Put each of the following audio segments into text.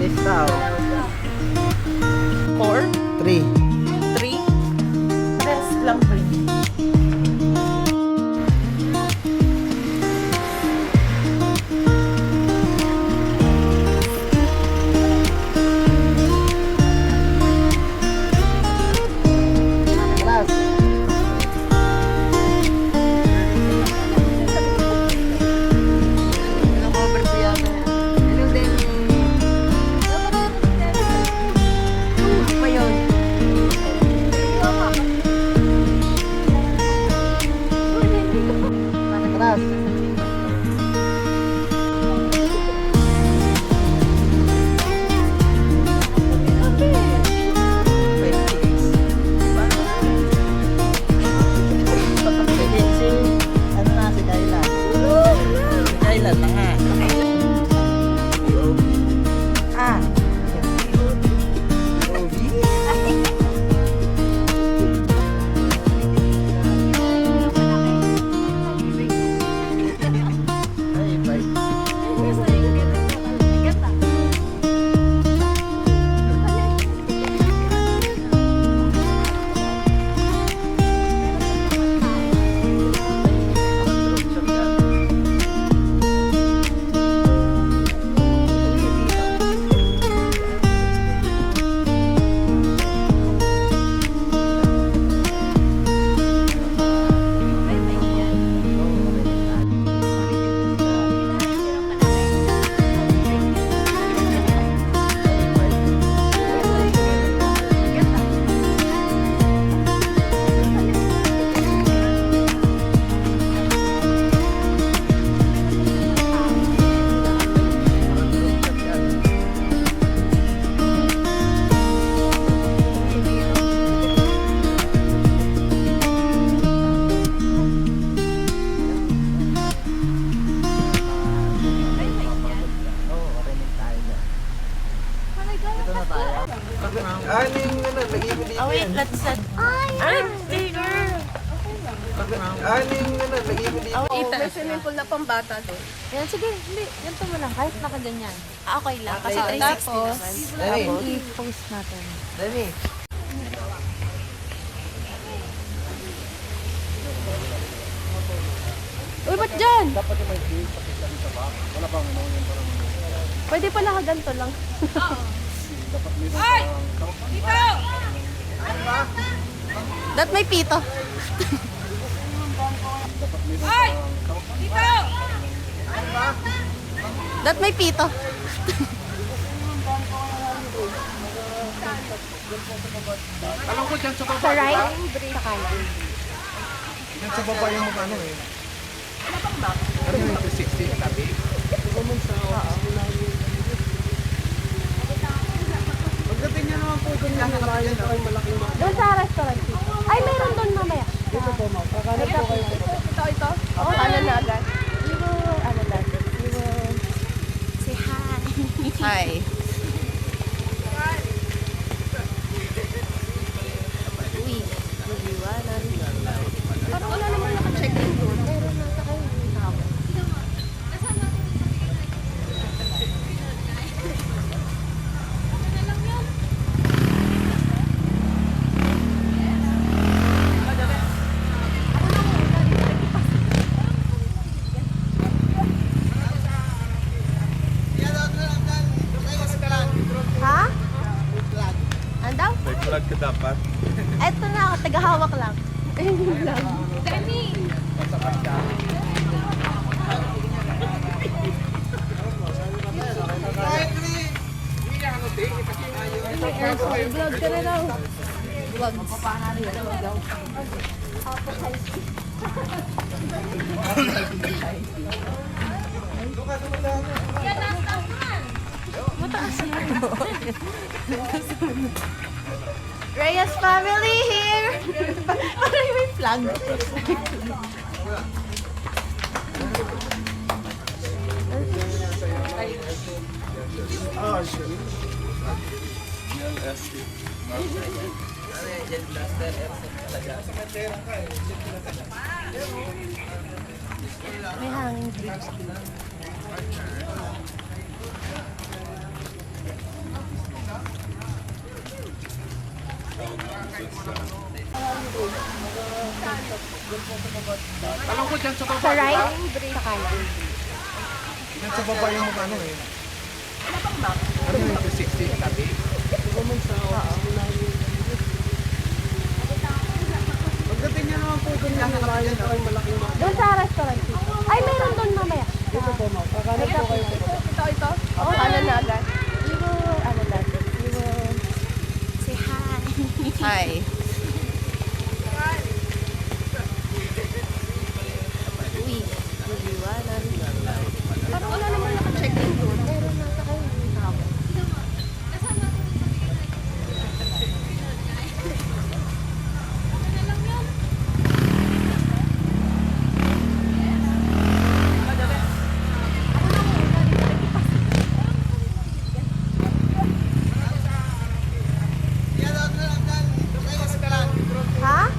Testaw. 4? 3. 3? Rest lang ba yun? Class. Class. Ano na si Kayla? Si Kayla na nga. Ah. Ay, bye. Ano yung nag-ibo dito Oh wait, yan? let's set. Ay, sticker! Ano yung nag-ibo dito? Oh, wait, May swimming pool na pambata doon. Yan, sige, hindi. Ganito mo lang, kahit nakaganyan. Okay lang, kasi Okay. 360 Tapos, naman. Dali. i-post natin. Dali. Uy, ba't dyan? Dapat yung may view sa kita sa back. Wala bang ano yung parang... Pwede pala kaganto lang. Dapat may... Dat may pito. Dat may pito. Alam ko dyan sa baba. Sa right? Sa kanan. Dyan sa baba yung ano eh. Ano yung 260 yung tabi? Pagdating niya naman po doon yung malaking Doon sa restaurant. Ay, mayroon doon mamaya. Dito po ma'am. Kakanan po kayo. Ito. Oo, kanan na agad. We will, ano lang, we will say hi. Hi. Uy, mag-iwanan. Parang wala naman naka-check-in doon. Meron na sa kayo. Tama. Ha? Ano daw? Nag-vlog ka dapat. Eto na ako, tagahawak lang. Ayun lang. Vlog ka na daw. Vlog. Reyes family here! Parang may flag. Oh, sure. May hanging bridge. Alam ko dyan sa baba. Sa right? Sa kanan. Yan sa baba yung ano eh. Ano yung 260 tabi? Pagdating niya naman po doon yan, nakapagyan ako yung malaking mga. Doon sa restaurant. Ay, meron doon mamaya. Ito po, ma'am. Kakanan po kayo. Ito. Kanan na agad. We will, ano dati? We will say hi. Hi. Uy, liwanag. Parang wala naman naka-check in doon. Meron nasa kayo. Tama. Ha?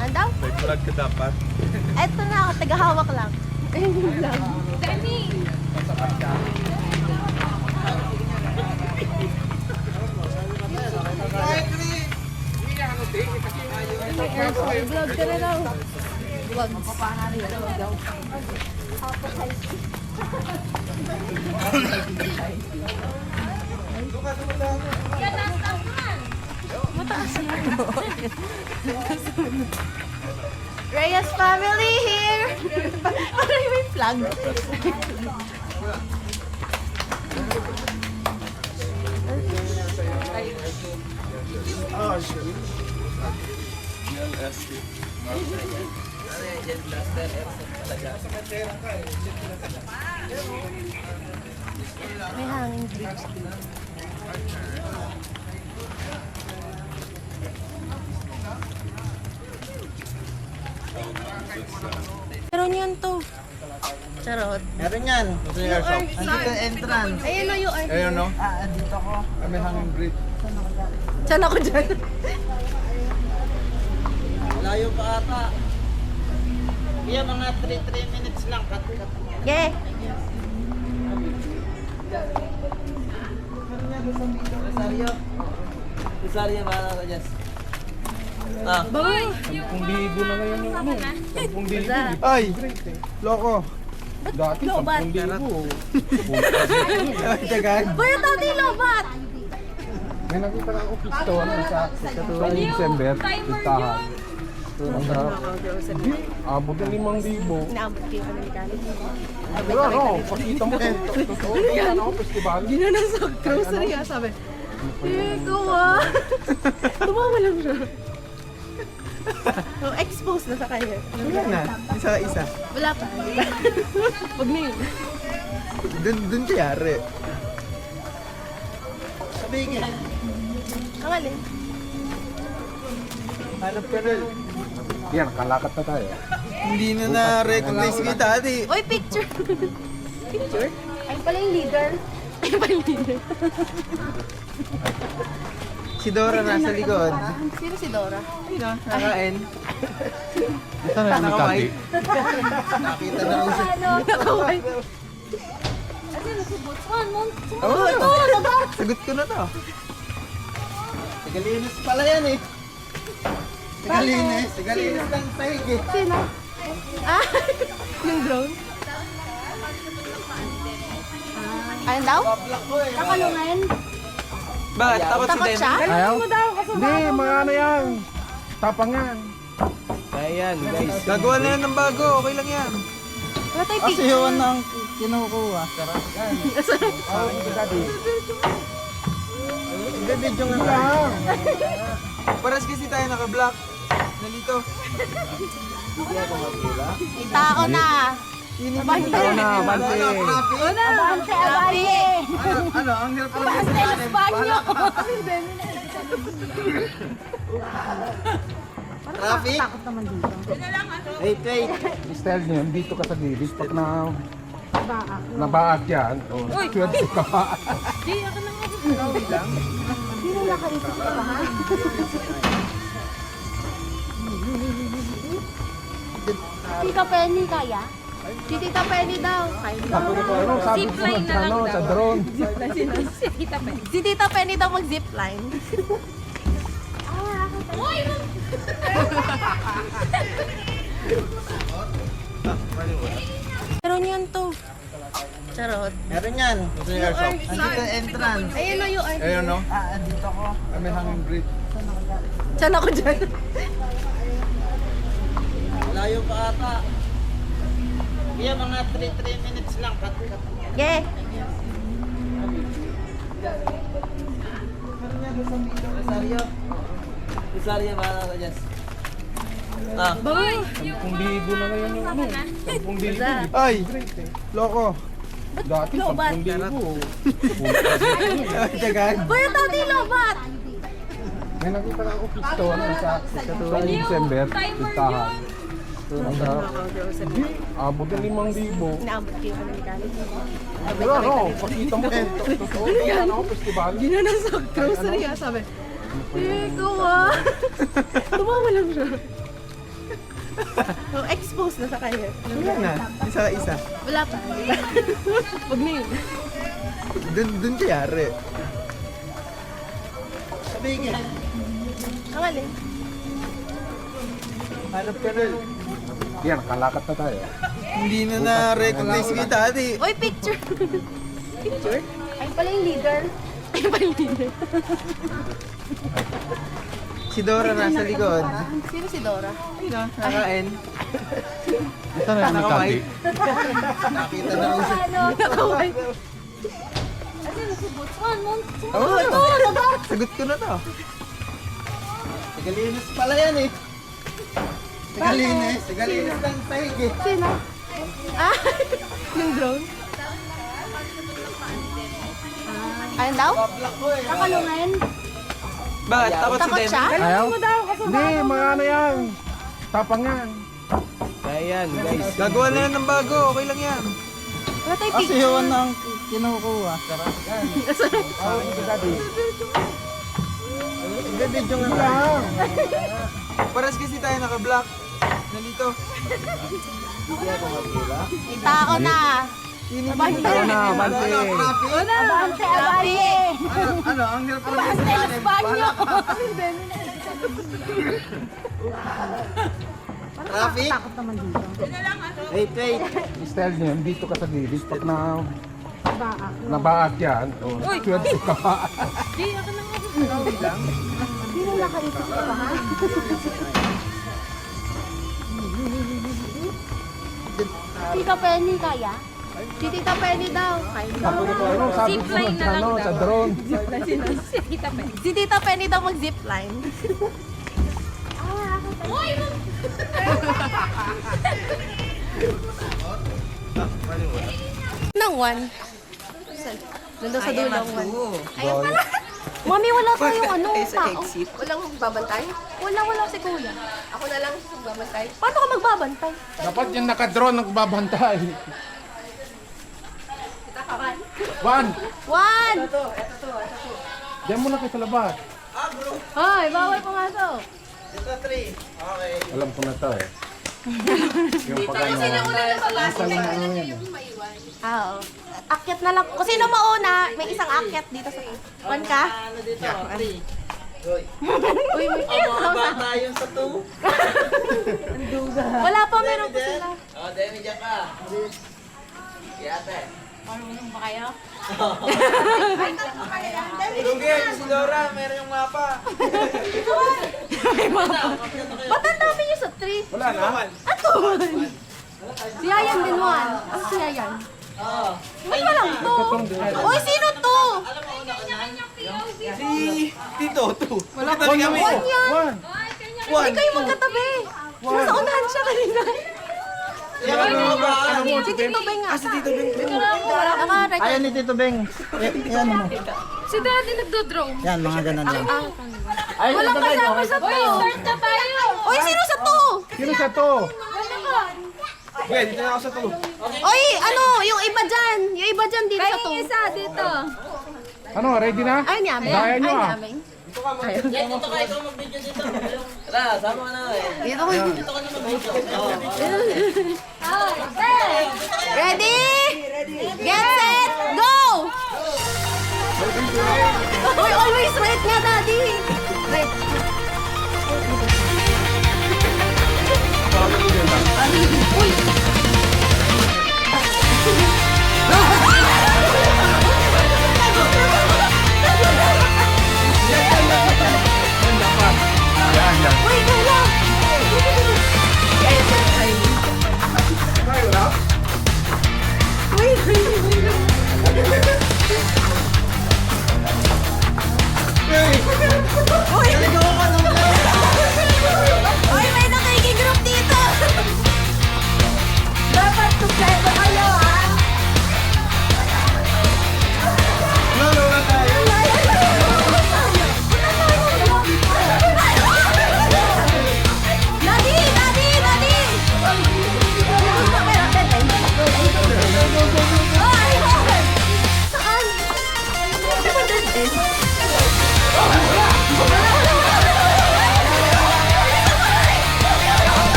Ano daw? May vlog ka dapat. Eto na ako, tagahawak lang. Ayun lang. Vlog ka na daw. Reyes family here! Parang may flag. May hanging bridge dito. Meron yan to. Charot. Meron yan. Andito yung entrance. Ayun na yung art. Ayun no? Andito ako. May hanging bridge. Saan ako dyan? Layo pa ata. Iya, mga 3 minutes lang. Cut-cut. Yeah. Rosario. Rosario, para ka, Jess. Ah. 10,000 na ngayon yung ano. 10,000. Ay! Loko! Dati 10,000. Tagal. Kuya Tati Lobat! May nakita na ako piston sa December. Listahan. Hindi, abot ng 5,000. Naabot kayo ka ng galing. Pero ano, pakita mo totoo. Ano, festival. Ginana sa grocery nga sabi. Ikaw ah. Tumawa lang siya. So, exposed na sa kanya. Wala na, isa-isa. Wala pa. Wag na yun. Dun kayari. Sabihin. Ang alin? Hanap ka rin. Yan, kalakat na tayo. Hindi na na-recognize kita, ate. Uy, picture! Picture? Ay pala yung leader. Ay pala yung leader. Si Dora nasa likod. Sino si Dora? Nakain. Ito na yung tati. Nakita na rin siya. Nakaway. Oo, sagot ko na to. Tagalinis pala yan eh. Tagalinis. Tagalinis ng sahig eh. Sino? Ah, yung drone? Ayun daw? Paplak ko eh. Nakalungan. Bakit? Takot si Takot Dem? siya? Ayaw? Hindi, mga ano yan. Tapang yan. Kaya yan, guys. Gagawa na yan ng bago. Okay lang yan. Wala tayo Kasi picture. yun ang kinukuha. Video nga tayo. Paras kasi tayo naka-block. Nalito. May tao na. Ikaw na, Bante. Abante, abante. Ano? Ang hirap ko lang Abante, Espanyo. Traffic? Wait, wait. Style niyo, dito ka sa gilid. Pag nabaak yan, swerte ka pa. Sino nakaisip ka ba, ha? Tita Penny kaya? Si Tita Penny daw. Kaya daw. Ano, sabi ko sa drone. Si Tita Penny daw mag-zipline. Meron yan to. Charot. Meron yan. Gusto niyo airsoft? Andito yung entrance. Ayun na yung Ayun, no? Andito ko. May hanging bridge. Saan ako dyan? Layo pa ata. Kaya mga 3 minutes lang. Cut. Yeah. Rosario. Rosario ba na dyan? Ah. 10,000 na ngayon yung ano. 10,000. Ay! Loko. Dati 10,000. Tagal. Kuya Tati Lobat! May nakita na ako pisto sa December. Listahan. Abot ng 5,000. Naabot ko yung ano ni Kali. Pero ano, pakita mo totoo. Ano, festival. Ginanasag grocery ah, sabi. Ikaw ah. Tumawa lang siya. So, exposed na sa kanya. Wala na. Isa-isa. Wala pa. Wag na yun. Dun kayari. Sabihin. Ang alin? Hanap ka na. Yan, kalakat na tayo. Hindi na na-recognize kita, ate. Uy, picture! Picture? Ay pala yung leader. Ay, palina. Si Dora nasa likod. Sino si Dora? Nakain. Ito na yung candy. Nakita na rin siya. Nakaway. Ano yung si Butsman? Oo, ito. Sagot ko na to. Tagalinis pala yan eh. Tagalinis. Tagalinis ng sahig eh. Sino? Ah, yung drone? Ayun daw? Paplak ko eh. Kakalungan. Bakit? Takot Takot siya? Ayaw? Hindi, mga ano yan. Tapang yan. Kaya yan, guys. Gagawa na yan ng bago. Okay lang yan. Wala tayo Kasi picture. yun ang kinukuha. Video nga lang. Paras kasi tayo naka-block. Nalito. Tao na. Ikaw na, bante. Abante, abante. Ano? Ang hirap ko lang Abante, Los Baños. Traffic? Wait, wait. Style niya, dito ka sa gilid. Pag nabaak yan, swerte ka pa. Hindi mo nakaisip ka ha? Tita Penny kaya? Si Tita Penny daw. Ano, sabi ko sa drone. Si Tita Penny daw mag-zipline. Nang one. Nandun sa dulong one. Ayun pala. Mami, wala tayong ano, tao. Walang magbabantay? Wala si kuya. Ako na lang magbabantay. Paano ka magbabantay? Dapat yung naka-drone ang babantay. One! One! Diyan mo na kayo sa labas. Hoy, bawal pumasok. Ito, 3. Okay. Alam ko na to eh. Yung pag-ano. Oo. Akyat na lang. Kung sino mauna, may isang akyat dito sa... One ka? Ano dito? 3. Uy, may Mga bata yung sa 2. Wala pa, meron pa sila. Oh, Demi, dyan ka. Yate. Marunong ba kayo? Lugi, si Laura, meron yung mapa. Ba't ang dami niyo sa 3? Wala na? Ato! Si Yayan din one. Ang si Yayan. Oo. Ba't walang to? Uy, sino to? Si Tito, 2. Wala One yan. One yan. One. Hindi kayo magkatabi. Nasa unahan siya kanina. Ano ba? Si Tito Beng nga. Si Tito Beng. Naka-record. Ayaw ni Tito Beng. Yan mo. Si Daddy nagdo-drone. Yan, mga ganun lang. Walang kasama sa to. Start na tayo. Uy, sino sa to? Sino sa to? Okay, dito na ako sa 2. Uy, ano, yung iba dyan. Yung iba dyan dito sa to. Isa dito. Ano, ready na? Ay, nyaming. Daya nyo Ay, ah. nyaming. Yan, dito ka, ikaw mag-video dito. Tara, sama ka na eh. Dito ko. Dito ka na mag-video. Ready? Get set, go! Uy, always right nga, Daddy. Wait.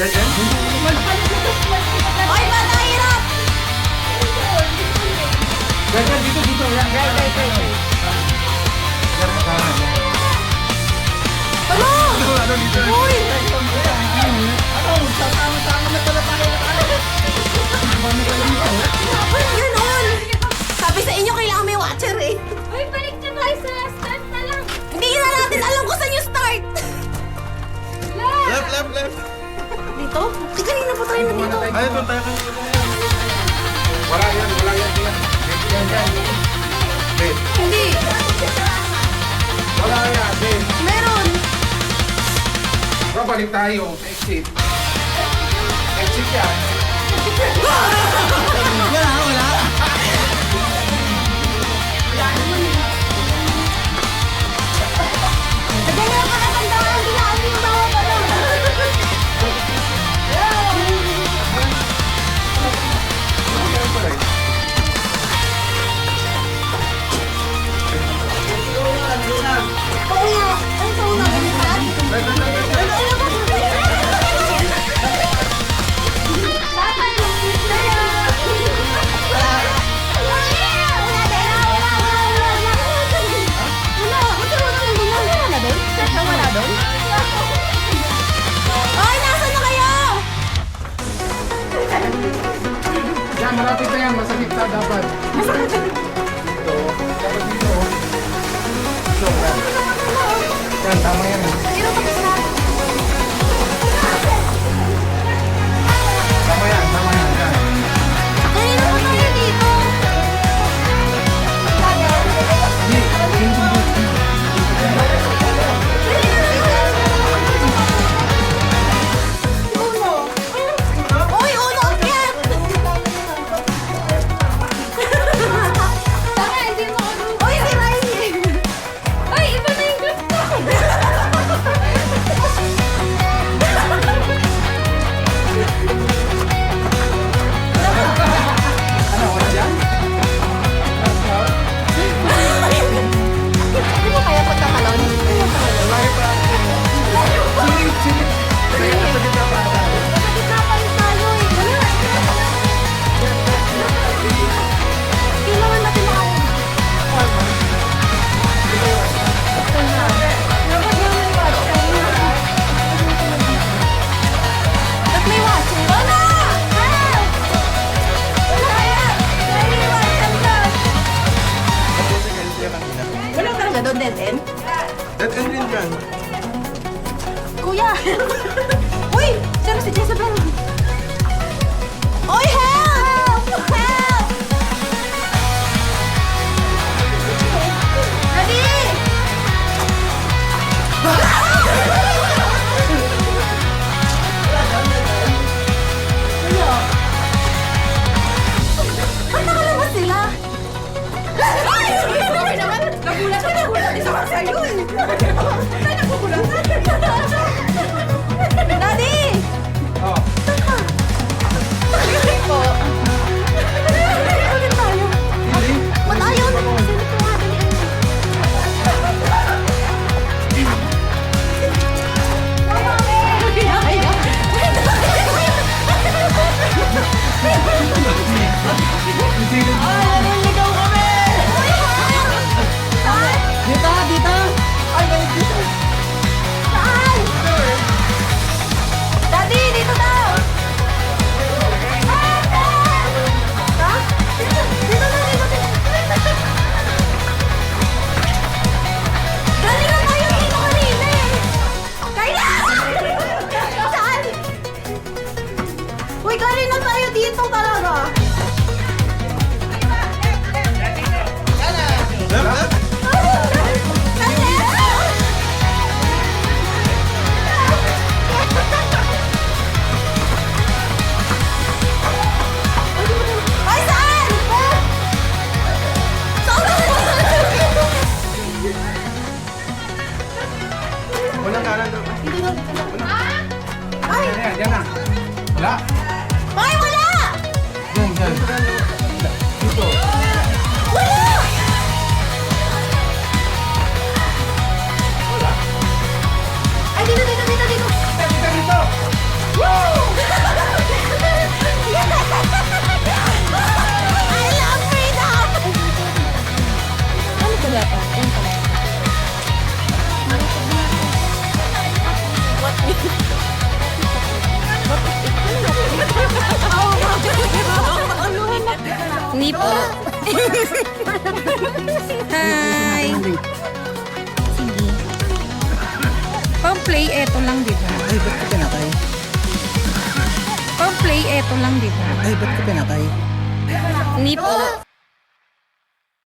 Ay, bata, hirap! Dito. Ano dito? Uy! Uy, ganon! Sabi sa inyo, kailangan may watcher eh. Uy, balik na tayo sa start na lang. Hindi na natin alam kung saan yung start. Left. Dito? Di kanina pa tayo na dito. Ay, doon tayo kanina. Wala yan. Yan. Wait. Hindi. Wala yan, wait. Meron. Bro, balik tayo. Exit. Exit yan. Sige nga, kakatandaan. Ginaan yung bawat ano. Oo nga. Ay, sa una. Ay, nasan na kayo? Yan, malapit na yan. Masakit na dapat. Dito. Dapat dito. Yan, tama yan. Hirap ako sa Tama yan. Yan. kanina pa tayo dito. Uy, uno akyat! Tama, hindi mo ako. Uy, si Riley! Ay, iba na yung gusto. Ano, wala dyan? Hindi mo kaya pagkakalon? Malaki pa. Silip. Kaya nasa gitna pa ata. Gitna pa rin tayo eh. Wala. Kailangan natin Ba't may watcher? Wala! Wala kaya! May watcher doon! Wala talaga doon, dead end? Dead end din dyan. Kuya! Uy! Sino si Jezebel? Uy, help! Help! Daddy! Ba't nakalabas sila? Ay! Sorry naman! Nagulat isa ka sa'yo eh! Saan nagugulat? Daddy! Oh. Hindi po. Ulit tayo. Ba't ayaw? Silip ko nga din. Naliligaw kami! Saan? Dito! Saan? Daddy, dito daw! Ha? Dito na, dito. Galing na tayo dito kanina eh! Kaya! Saan? Uy, galing na tayo dito talaga! Left? Ay, saan? Walang kanan doon. Ay! Yan na. Wala. Ay, wala! Yan. Dito. Wala! Ay, dito. Dito. Woo! Hindi po. Hi. Sige. Pang-play, eto lang, di ba? Ay, ba't ka pinatay? Pang-play, eto lang, di ba? Ay, ba't ka pinatay? Hindi po.